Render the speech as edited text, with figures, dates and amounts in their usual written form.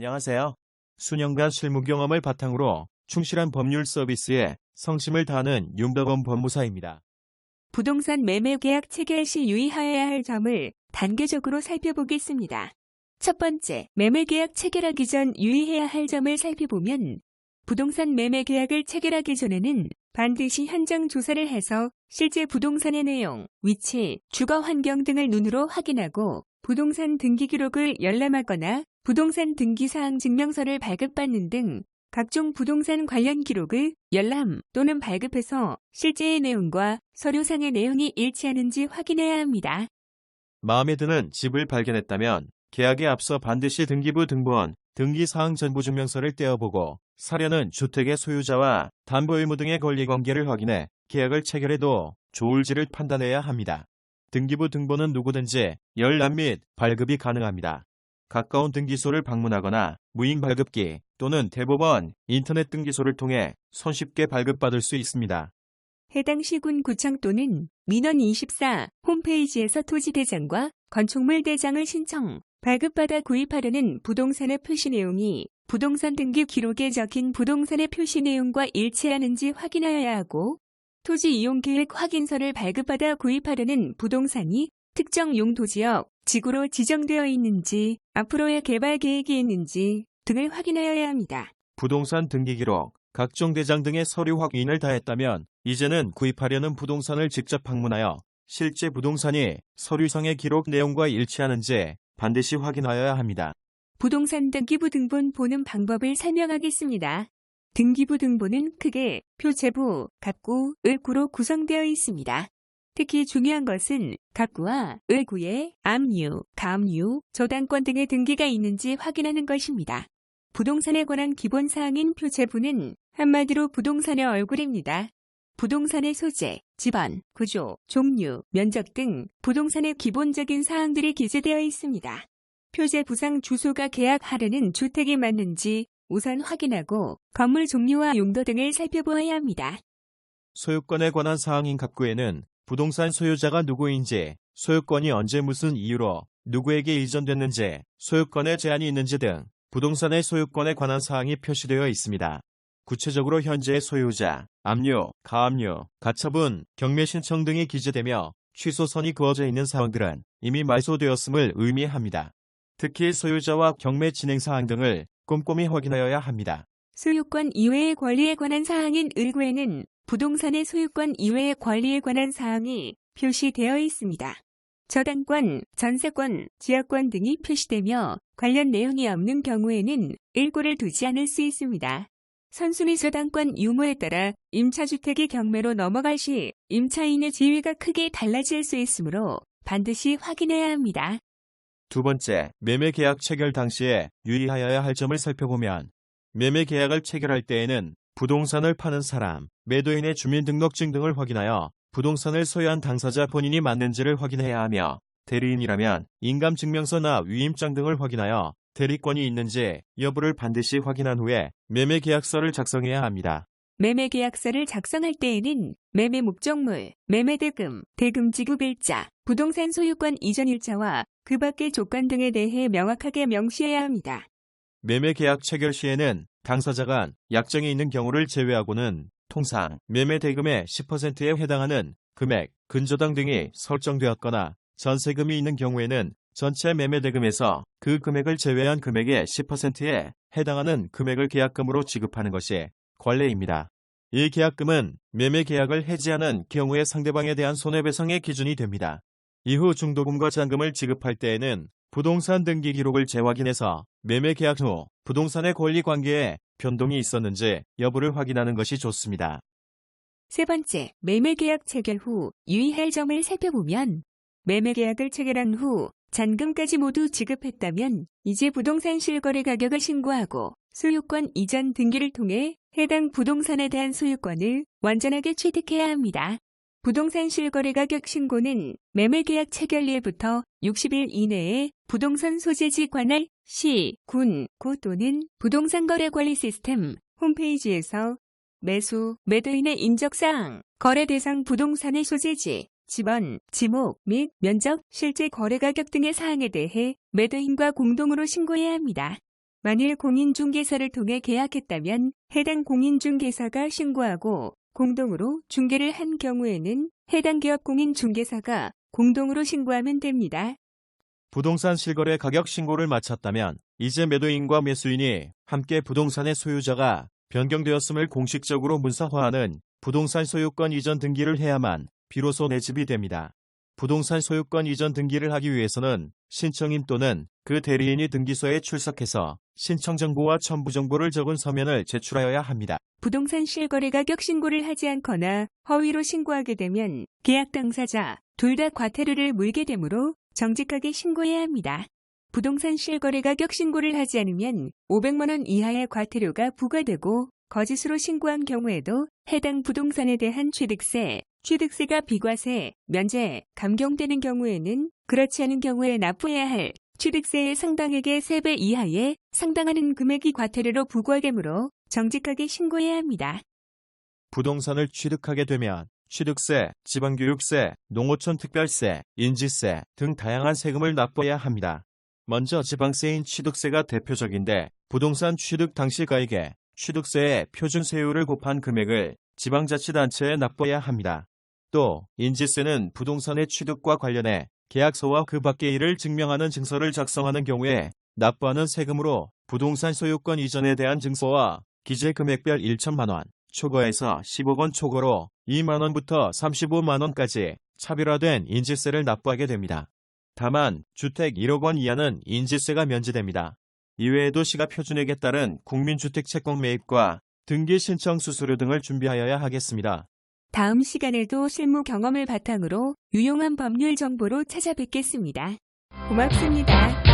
안녕하세요. 수년간 실무 경험을 바탕으로 충실한 법률 서비스에 성심을 다하는 윤덕원 법무사입니다. 부동산 매매 계약 체결 시 유의하여야 할 점을 단계적으로 살펴보겠습니다. 첫 번째, 매매 계약 체결하기 전 유의해야 할 점을 살펴보면 부동산 매매 계약을 체결하기 전에는 반드시 현장 조사를 해서 실제 부동산의 내용, 위치, 주거 환경 등을 눈으로 확인하고 부동산 등기 기록을 열람하거나 부동산 등기 사항 증명서를 발급받는 등 각종 부동산 관련 기록을 열람 또는 발급해서 실제의 내용과 서류상의 내용이 일치하는지 확인해야 합니다. 마음에 드는 집을 발견했다면 계약에 앞서 반드시 등기부 등본, 등기사항 전부증명서를 떼어보고 사려는 주택의 소유자와 담보의무 등의 권리관계를 확인해 계약을 체결해도 좋을지를 판단해야 합니다. 등기부 등본은 누구든지 열람 및 발급이 가능합니다. 가까운 등기소를 방문하거나 무인 발급기 또는 대법원, 인터넷 등기소를 통해 손쉽게 발급받을 수 있습니다. 해당 시군 구청 또는 민원24 홈페이지에서 토지대장과 건축물 대장을 신청, 발급받아 구입하려는 부동산의 표시 내용이 부동산 등기 기록에 적힌 부동산의 표시 내용과 일치하는지 확인하여야 하고 토지 이용 계획 확인서를 발급받아 구입하려는 부동산이 특정 용도지역, 지구로 지정되어 있는지, 앞으로의 개발 계획이 있는지 등을 확인하여야 합니다. 부동산 등기 기록, 각종 대장 등의 서류 확인을 다했다면 이제는 구입하려는 부동산을 직접 방문하여 실제 부동산이 서류상의 기록 내용과 일치하는지 반드시 확인하여야 합니다. 부동산 등기부 등본 보는 방법을 설명하겠습니다. 등기부 등본은 크게 표제부, 갑구, 을구로 구성되어 있습니다. 특히 중요한 것은 갑구와 을구에 압류, 가압류, 저당권 등의 등기가 있는지 확인하는 것입니다. 부동산에 관한 기본사항인 표제부는 한마디로 부동산의 얼굴입니다. 부동산의 소재, 지번, 구조, 종류, 면적 등 부동산의 기본적인 사항들이 기재되어 있습니다. 표제부상 주소가 계약하려는 주택이 맞는지 우선 확인하고 건물 종류와 용도 등을 살펴보아야 합니다. 소유권에 관한 사항인 갑구에는 부동산 소유자가 누구인지, 소유권이 언제 무슨 이유로 누구에게 이전됐는지, 소유권에 제한이 있는지 등 부동산의 소유권에 관한 사항이 표시되어 있습니다. 구체적으로 현재의 소유자, 압류, 가압류, 가처분, 경매 신청 등이 기재되며 취소선이 그어져 있는 사항들은 이미 말소되었음을 의미합니다. 특히 소유자와 경매 진행 사항 등을 꼼꼼히 확인하여야 합니다. 소유권 이외의 권리에 관한 사항인 을구에는 부동산의 소유권 이외의 권리에 관한 사항이 표시되어 있습니다. 저당권, 전세권, 지역권 등이 표시되며 관련 내용이 없는 경우에는 을구를 두지 않을 수 있습니다. 선순위 저당권 유무에 따라 임차주택이 경매로 넘어갈 시 임차인의 지위가 크게 달라질 수 있으므로 반드시 확인해야 합니다. 두 번째, 매매 계약 체결 당시에 유의하여야 할 점을 살펴보면 매매 계약을 체결할 때에는 부동산을 파는 사람, 매도인의 주민등록증 등을 확인하여 부동산을 소유한 당사자 본인이 맞는지를 확인해야 하며 대리인이라면 인감증명서나 위임장 등을 확인하여 대리권이 있는지 여부를 반드시 확인한 후에 매매 계약서를 작성해야 합니다. 매매 계약서를 작성할 때에는 매매 목적물, 매매 대금, 대금 지급 일자, 부동산 소유권 이전 일자와 그 밖의 조건 등에 대해 명확하게 명시해야 합니다. 매매 계약 체결 시에는 당사자가 약정이 있는 경우를 제외하고는 통상 매매 대금의 10%에 해당하는 금액, 근저당 등이 설정되었거나 전세금이 있는 경우에는 전체 매매 대금에서 그 금액을 제외한 금액의 10%에 해당하는 금액을 계약금으로 지급하는 것이 관례입니다. 이 계약금은 매매 계약을 해지하는 경우에 상대방에 대한 손해배상의 기준이 됩니다. 이후 중도금과 잔금을 지급할 때에는 부동산 등기 기록을 재확인해서 매매 계약 후 부동산의 권리 관계에 변동이 있었는지 여부를 확인하는 것이 좋습니다. 세 번째, 매매 계약 체결 후 유의할 점을 살펴보면 매매 계약을 체결한 후 잔금까지 모두 지급했다면 이제 부동산 실거래 가격을 신고하고 소유권 이전 등기를 통해 해당 부동산에 대한 소유권을 완전하게 취득해야 합니다. 부동산 실거래 가격 신고는 매매계약 체결일부터 60일 이내에 부동산 소재지 관할 시, 군, 구 또는 부동산 거래 관리 시스템 홈페이지에서 매수, 매도인의 인적사항, 거래 대상 부동산의 소재지, 지번, 지목 및 면적, 실제 거래 가격 등의 사항에 대해 매도인과 공동으로 신고해야 합니다. 만일 공인중개사를 통해 계약했다면 해당 공인중개사가 신고하고 공동으로 중개를 한 경우에는 해당 기업 공인중개사가 공동으로 신고하면 됩니다. 부동산 실거래 가격 신고를 마쳤다면 이제 매도인과 매수인이 함께 부동산의 소유자가 변경되었음을 공식적으로 문서화하는 부동산 소유권 이전 등기를 해야만 비로소 내 집이 됩니다. 부동산 소유권 이전 등기를 하기 위해서는 신청인 또는 그 대리인이 등기소에 출석해서 신청 정보와 첨부 정보를 적은 서면을 제출하여야 합니다. 부동산 실거래 가격 신고를 하지 않거나 허위로 신고하게 되면 계약 당사자 둘 다 과태료를 물게 되므로 정직하게 신고해야 합니다. 부동산 실거래 가격 신고를 하지 않으면 500만 원 이하의 과태료가 부과되고 거짓으로 신고한 경우에도 해당 부동산에 대한 취득세, 취득세가 비과세, 면제, 감경되는 경우에는 그렇지 않은 경우에 납부해야 할 취득세의 상당액의 3배 이하에 상당하는 금액이 과태료로 부과되므로 정직하게 신고해야 합니다. 부동산을 취득하게 되면 취득세, 지방교육세, 농어촌 특별세, 인지세 등 다양한 세금을 납부해야 합니다. 먼저 지방세인 취득세가 대표적인데 부동산 취득 당시 가액에 취득세의 표준세율을 곱한 금액을 지방자치단체에 납부해야 합니다. 또 인지세는 부동산의 취득과 관련해 계약서와 그 밖의 일을 증명하는 증서를 작성하는 경우에 납부하는 세금으로 부동산 소유권 이전에 대한 증서와 기재 금액별 1천만 원, 초과해서 10억 원 초과로 2만 원부터 35만 원까지 차별화된 인지세를 납부하게 됩니다. 다만 주택 1억 원 이하는 인지세가 면제됩니다. 이외에도 시가 표준액에 따른 국민주택 채권 매입과 등기 신청 수수료 등을 준비하여야 하겠습니다. 다음 시간에도 실무 경험을 바탕으로 유용한 법률 정보로 찾아뵙겠습니다. 고맙습니다.